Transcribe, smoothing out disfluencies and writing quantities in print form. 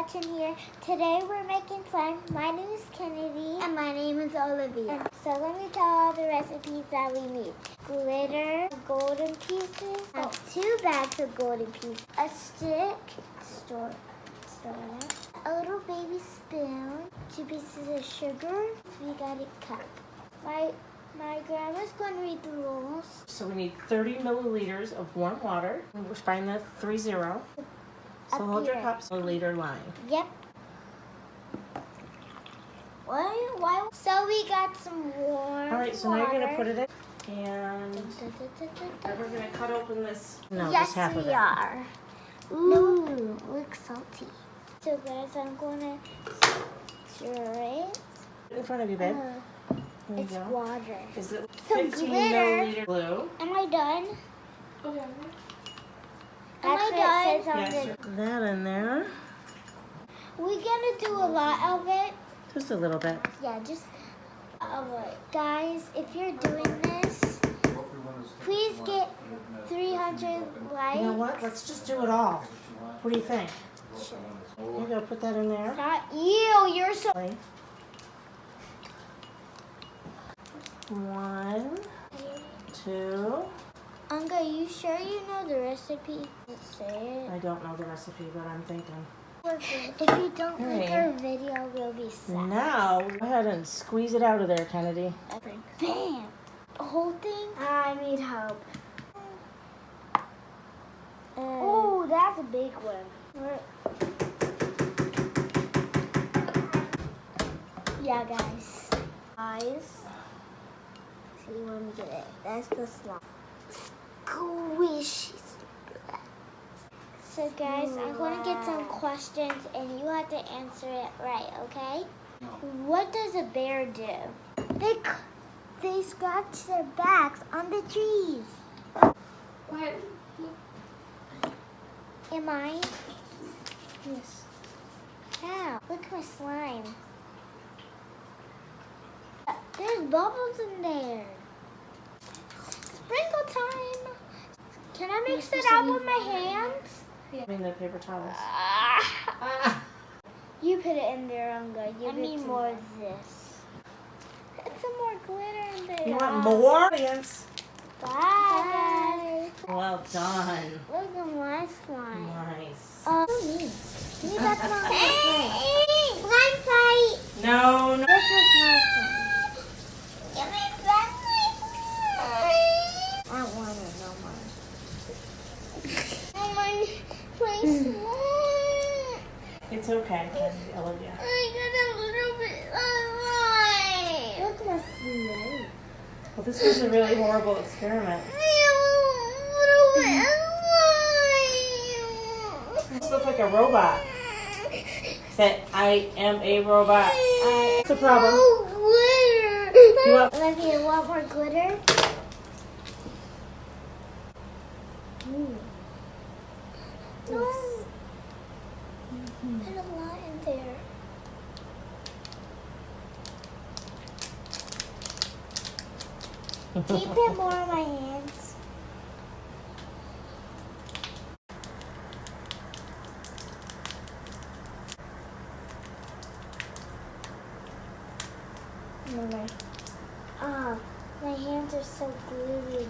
Gretchen here. Today we're making slime. My name is Kennedy. And my name is Olivia. And so let me tell all the recipes that we need. Glitter, golden pieces, 2 bags of golden pieces, a stick, store that, a little baby spoon, 2 pieces of sugar, 3 got a cup. My grandma's going to read the rules. So we need 30 milliliters of warm water. We're buying the 30. So hold your cups a liter line. Yep. Why? So we got some warm All right, so water. now you're gonna put it in, and we're gonna cut open this. No, Yes, just half of we it. are. Ooh, looks salty. So guys, I'm gonna stir it. In front of you, babe. There you It's go. water. Is it Some 15 glitter. milliliter glue? Am I done? Okay. Am I done? Yes. That in there. We're gonna do a lot of it. Just a little bit. Yeah, just guys, if you're doing this, please get 300 likes. You know what? Let's just do it all. What do you think? Sure. You go put that in there. Not you. You're so. 1, 2. Unga, you sure you know the recipe? Say it. I don't know the recipe, but I'm thinking. If you don't like our video, we'll be sad. Now, go ahead and squeeze it out of there, Kennedy. Bam! The whole thing? I need help. Oh, that's a big one. Yeah, guys. See when we get it. That's the slime. Squish. So guys, I'm going to get some questions and you have to answer it right, okay? What does a bear do? They scratch their backs on the trees. What? Am I? Yes. Ow, look at my slime. There's bubbles in there. Sprinkle time. Can I mix it out with my hands? I mean the paper towels. You put it in there, Unga. I need more of this. Put some more glitter in there. You want more? Audience? Bye. Well done. Look at my slime. Nice. Me, that's not my slime. Slime fight. No, no. This is my slime. Give me back my slime. I don't want it no more. Please, slime. It's okay, Kennedy. I love you. I got a little bit of slime. Look at my slime. Well, this was a really horrible experiment. You look like a robot. Say, I am a robot. What's the problem? Glitter. You want- Olivia, want more glitter? No. Put a lot in there. Can you put more on my hands? No, my hands are so gluey.